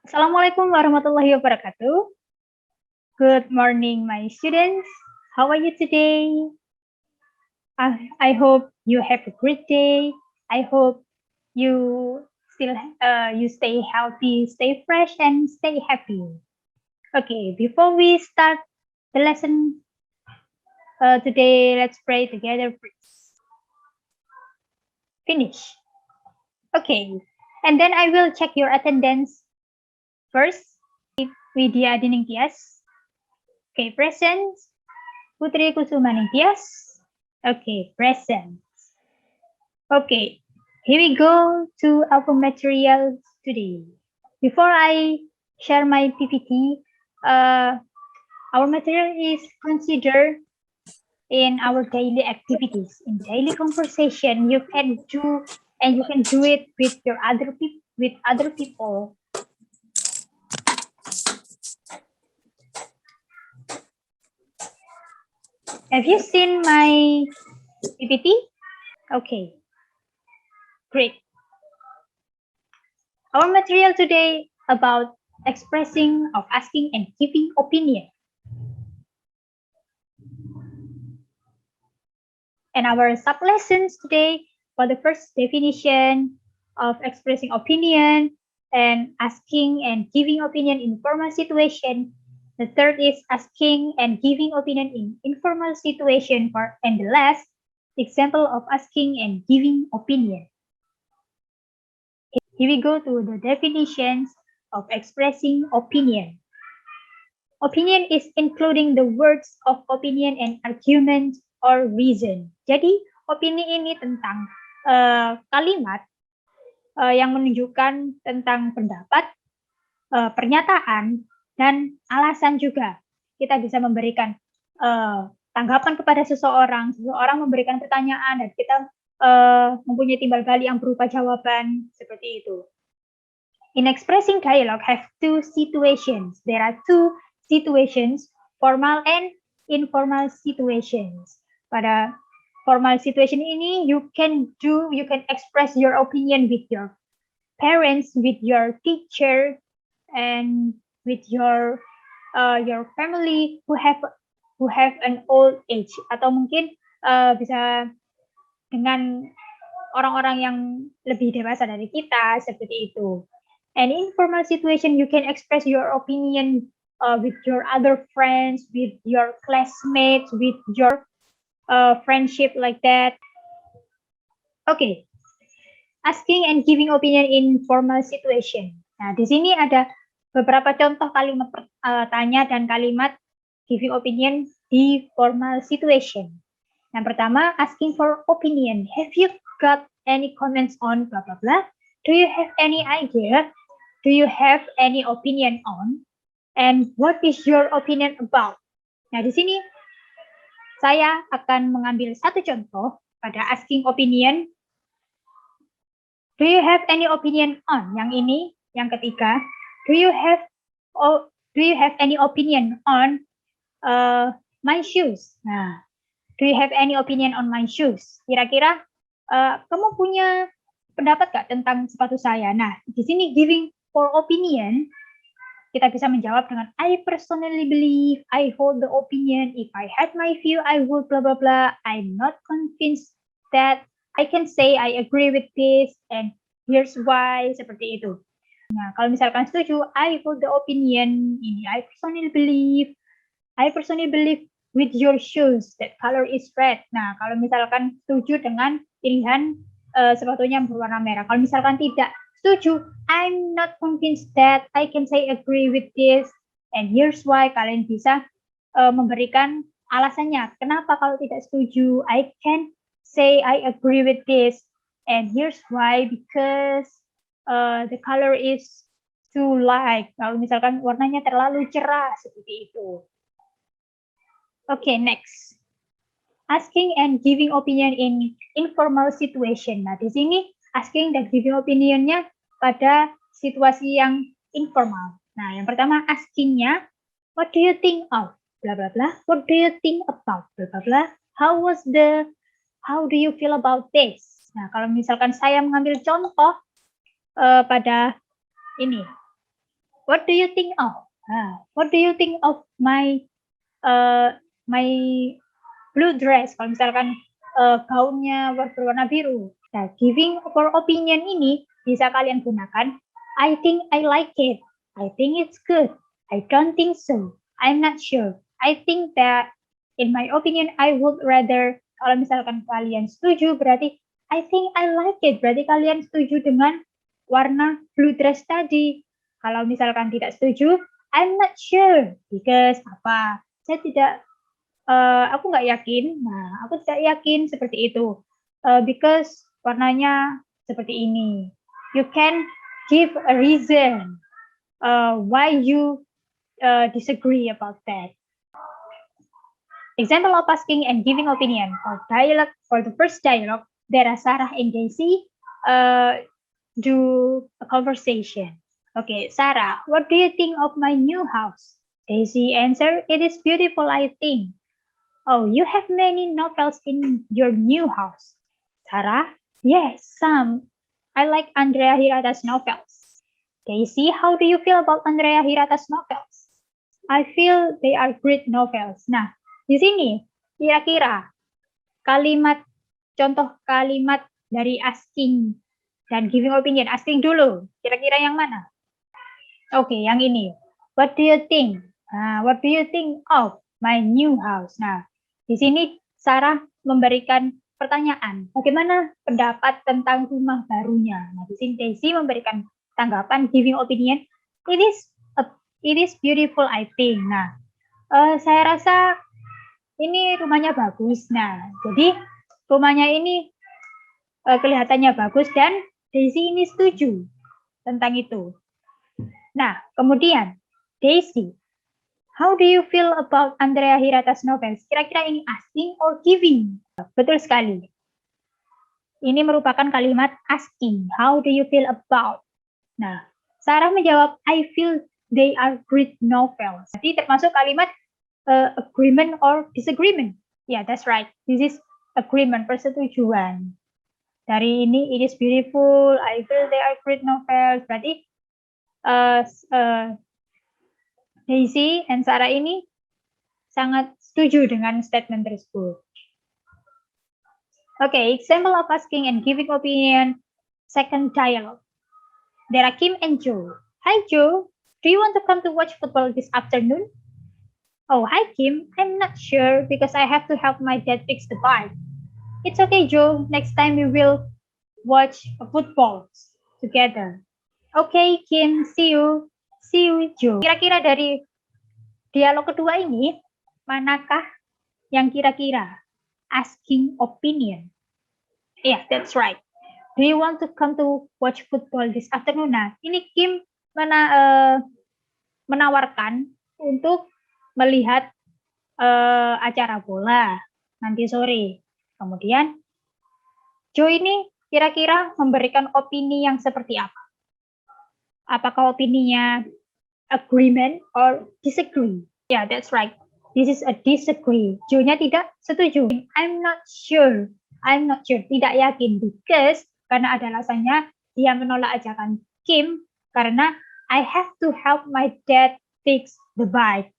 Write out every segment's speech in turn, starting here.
Assalamualaikum warahmatullahi wabarakatuh. Good morning, my students. How are you today? I hope you have a great day. I hope you you stay healthy, stay fresh, and stay happy. Okay, before we start the lesson today, let's pray together, please. Finish. Okay, and then I will check your attendance first. Widya Diningtyas. Okay, present. Putri Kusuma Ningtyas. Okay, present. Okay, here we go to our materials today. Before I share my PPT, our material is considered in our daily activities. In daily conversation, you can do it with other people. Have you seen my PPT? Okay, great. Our material today about expressing, of asking and giving opinion. And our sub-lessons today for the first definition of expressing opinion and asking and giving opinion in formal situation. The third is asking and giving opinion in informal situation, and the last example of asking and giving opinion. Here we go to the definitions of expressing opinion. Opinion is including the words of opinion and argument or reason. Jadi, opini ini tentang kalimat yang menunjukkan tentang pendapat, pernyataan, dan alasan juga. Kita bisa memberikan tanggapan kepada seseorang memberikan pertanyaan, dan kita mempunyai timbal balik yang berupa jawaban, seperti itu. In expressing dialogue have two situations. There are two situations, formal and informal situations. Pada formal situation ini, you can express your opinion with your parents, with your teacher, and with your family who have an old age, atau mungkin bisa dengan orang-orang yang lebih dewasa dari kita, seperti itu. And in informal situation, you can express your opinion with your other friends, with your classmates, with your friendship, like that. Okay, asking and giving opinion in formal situation. Nah, di sini ada beberapa contoh kalimat tanya dan kalimat giving opinion di formal situation. Yang pertama, asking for opinion. Have you got any comments on blah blah blah? Do you have any idea? Do you have any opinion on? And what is your opinion about? Nah, di sini saya akan mengambil satu contoh pada asking opinion. Do you have any opinion on? Yang ini, yang ketiga. Do you have any opinion on my shoes? Nah, do you have any opinion on my shoes? Kira-kira kamu punya pendapat gak tentang sepatu saya? Nah, di sini giving for opinion, kita bisa menjawab dengan I personally believe, I hold the opinion, if I had my view, I would blah blah blah. I'm not convinced that I can say I agree with this, and here's why, seperti itu. Nah, kalau misalkan setuju, I hold the opinion ini, I personally believe with your shoes, that color is red. Nah, kalau misalkan setuju dengan pilihan sepatunya yang berwarna merah. Kalau misalkan tidak setuju, I'm not convinced that I can say agree with this, and here's why. Kalian bisa memberikan alasannya. Kenapa kalau tidak setuju? I can say I agree with this, and here's why. Because the color is too light. Kalau misalkan warnanya terlalu cerah, seperti itu. Okay, next. Asking and giving opinion in informal situation. Nah, di sini asking dan giving opinionnya pada situasi yang informal. Nah, yang pertama askingnya, what do you think of? Blah blah blah. What do you think about? Blah blah blah. How do you feel about this? Nah, kalau misalkan saya mengambil contoh pada ini, What do you think of? What do you think of my my blue dress? Kalau misalkan gaunnya berwarna biru. Nah, giving for opinion ini bisa kalian gunakan. I think I like it. I think it's good. I don't think so. I'm not sure. I think that in my opinion I would rather. Kalau misalkan kalian setuju berarti I think I like it. Berarti kalian setuju dengan warna blue dress tadi. Kalau misalkan tidak setuju, I'm not sure because apa? Saya tidak, aku nggak yakin. Nah, aku tidak yakin seperti itu. Because warnanya seperti ini. You can give a reason why you disagree about that. Example of asking and giving opinion for dialogue. For the first dialogue, there are Sarah and Daisy do a conversation. Okay, Sarah, what do you think of my new house? Daisy answered, it is beautiful, I think. Oh, you have many novels in your new house. Sarah, yes, some. I like Andrea Hirata's novels. Daisy, how do you feel about Andrea Hirata's novels? I feel they are great novels. Nah, di sini kira-kira contoh kalimat dari asking dan giving opinion. Asking dulu, kira-kira yang mana? Oke, yang ini. What do you think? What do you think of my new house? Nah, di sini Sarah memberikan pertanyaan. Bagaimana pendapat tentang rumah barunya? Nah, di sini Daisy memberikan tanggapan, giving opinion. It is beautiful, I think. Nah, saya rasa ini rumahnya bagus. Nah, jadi rumahnya ini kelihatannya bagus dan Daisy ini setuju tentang itu. Nah, kemudian Daisy, how do you feel about Andrea Hirata's novels? Kira-kira ini asking or giving? Betul sekali. Ini merupakan kalimat asking. How do you feel about? Nah, Sarah menjawab, I feel they are great novels. Jadi termasuk kalimat agreement or disagreement. Yeah, that's right. This is agreement, persetujuan. Dari ini, it is beautiful. I feel they are great novels. Berarti Daisy and Sarah ini sangat setuju dengan statement tersebut. Okay, example of asking and giving opinion, second dialogue. There are Kim and Joe. Hi Joe, do you want to come to watch football this afternoon? Oh, hi Kim, I'm not sure because I have to help my dad fix the bike. It's okay Joe, next time we will watch football together. Okay Kim, see you Joe. Kira-kira dari dialog kedua ini, manakah yang kira-kira asking opinion? Yeah, that's right. Do you want to come to watch football this afternoon? Nah, ini Kim menawarkan untuk melihat acara bola nanti sore. Kemudian Joe ini kira-kira memberikan opini yang seperti apa? Apakah opininya agreement or disagree? Yeah, that's right. This is a disagree. Joe-nya tidak setuju. I'm not sure. Tidak yakin because karena ada alasannya dia menolak ajakan Kim karena I have to help my dad fix the bike.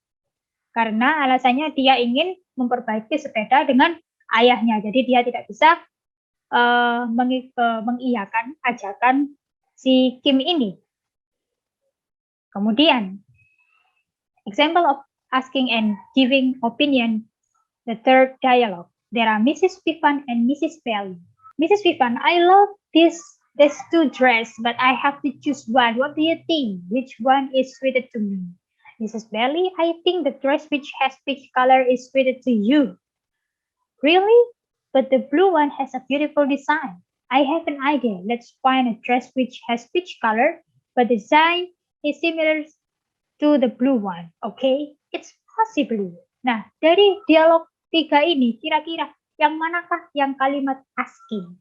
Karena alasannya dia ingin memperbaiki sepeda dengan ayahnya. Jadi dia tidak bisa mengiyakan ajakan si Kim ini. Kemudian, example of asking and giving opinion, the third dialogue. There are Mrs. Pivan and Mrs. Bailey. Mrs. Pivan, I love these two dresses, but I have to choose one. What do you think? Which one is suited to me? Mrs. Bailey, I think the dress which has peach color is suited to you. Really? But the blue one has a beautiful design. I have an idea. Let's find a dress which has peach color, but the design is similar to the blue one. Okay? It's possibly. Nah, dari dialog 3 ini, kira-kira yang manakah yang kalimat asking?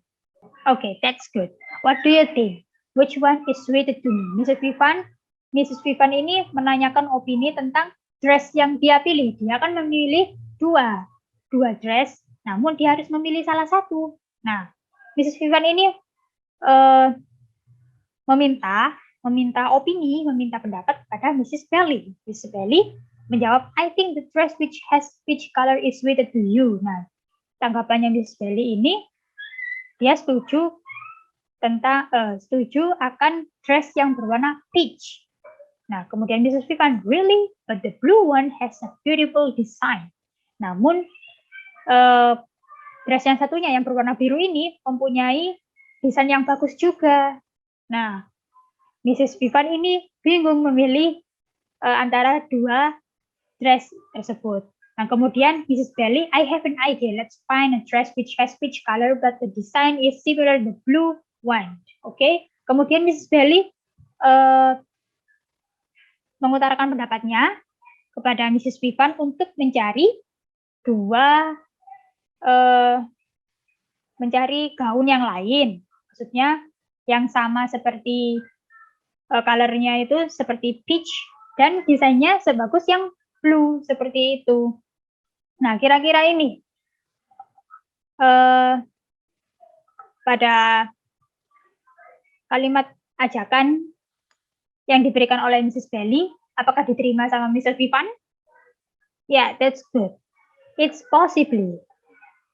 Okay, that's good. What do you think? Which one is suited to me? Mrs. Pivan ini menanyakan opini tentang dress yang dia pilih. Dia akan memilih dua dress, namun dia harus memilih salah satu. Nah, Mrs. Pivan ini meminta meminta opini, meminta pendapat kepada Mrs. Belly. Mrs. Belly menjawab, I think the dress which has peach color is suited to you. Nah, tanggapannya Mrs. Belly ini, dia setuju akan dress yang berwarna peach. Nah, kemudian Mrs. Vivian, really? But the blue one has a beautiful design. Namun, dress yang satunya yang berwarna biru ini mempunyai desain yang bagus juga. Nah, Mrs. Vivian ini bingung memilih antara dua dress tersebut. Nah, kemudian Mrs. Belly, I have an idea. Let's find a dress which has peach color, but the design is similar to the blue one. Oke. Kemudian Mrs. Belly mengutarakan pendapatnya kepada Mrs. Vivian untuk mencari gaun yang lain. Maksudnya yang sama seperti colornya itu seperti peach dan desainnya sebagus yang blue seperti itu. Nah, kira-kira ini pada kalimat ajakan yang diberikan oleh Mrs. Belly, apakah diterima sama Mrs. Vivian? Yeah, that's good. It's possibly.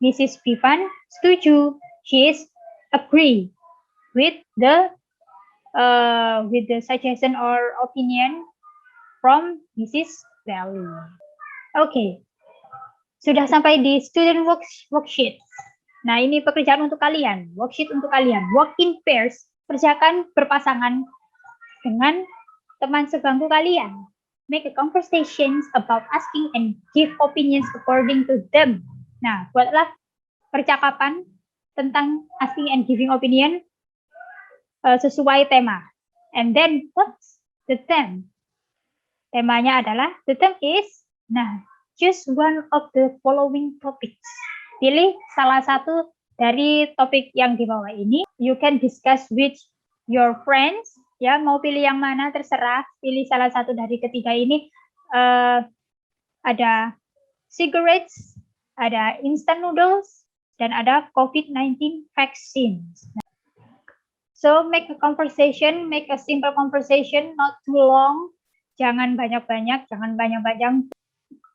Mrs. Vivian setuju. She is agree with the suggestion or opinion from Mrs. Belly. Okay. Sudah sampai di student worksheet. Nah, ini pekerjaan untuk kalian. Worksheet untuk kalian. Work in pairs. Kerjakan berpasangan dengan teman sebangku kalian. Make a conversations about asking and give opinions according to them. Nah, buatlah percakapan tentang asking and giving opinion sesuai tema. And then, what's the theme? Temanya adalah, the theme is, choose one of the following topics. Pilih salah satu dari topik yang di bawah ini. You can discuss with your friends. Ya, mau pilih yang mana terserah. Pilih salah satu dari ketiga ini. Ada cigarettes, ada instant noodles, dan ada COVID-19 vaccines. So make a conversation, make a simple conversation, not too long. Jangan banyak-banyak, jangan panjang-panjang.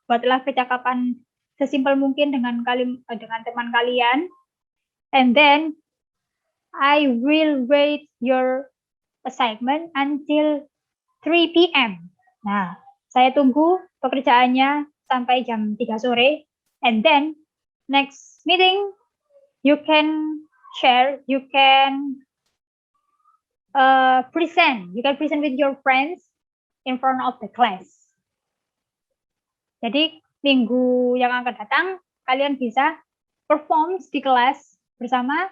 Buatlah percakapan sesimpel mungkin dengan teman kalian. And then I will rate your assignment until 3 p.m. Nah, saya tunggu pekerjaannya sampai jam 3 sore. And then next meeting you can share, you can present with your friends in front of the class. Jadi minggu yang akan datang kalian bisa perform di kelas bersama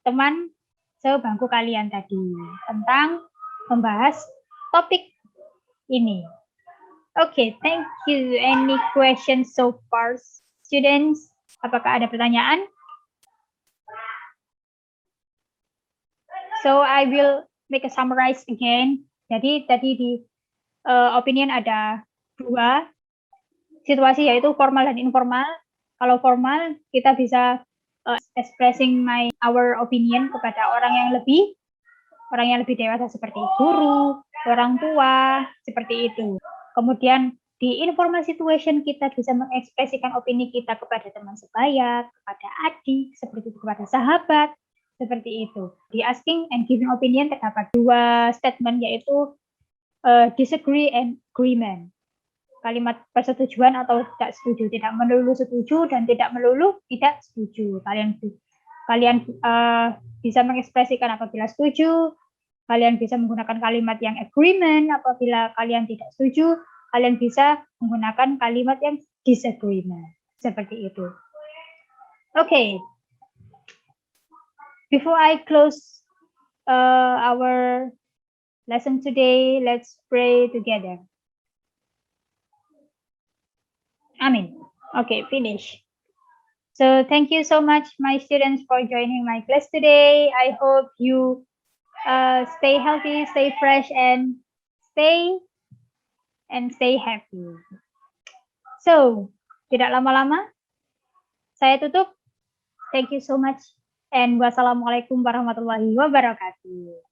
teman sebangku kalian tadi tentang membahas topik ini. Okay, thank you. Any questions so far, students? Apakah ada pertanyaan? So I will make a summarize again. Jadi tadi di opinion ada dua situasi, yaitu formal dan informal. Kalau formal kita bisa expressing our opinion kepada orang yang lebih dewasa seperti guru, orang tua, seperti itu. Kemudian di informal situation kita bisa mengekspresikan opini kita kepada teman sebaya, kepada adik, seperti itu, kepada sahabat, seperti itu. Di asking and giving opinion terdapat dua statement, yaitu disagree and agreement. Kalimat persetujuan atau tidak setuju, tidak melulu setuju dan tidak melulu tidak setuju. Kalian bisa mengekspresikan apabila setuju, kalian bisa menggunakan kalimat yang agreement apabila kalian tidak setuju, kalian bisa menggunakan kalimat yang disagreement. Seperti itu. Okay. Before I close our lesson today, let's pray together. Amen. Okay, finish. So thank you so much, my students, for joining my class today. I hope you stay healthy, stay fresh, and stay happy. So, tidak lama-lama, saya tutup. Thank you so much, and wassalamualaikum warahmatullahi wabarakatuh.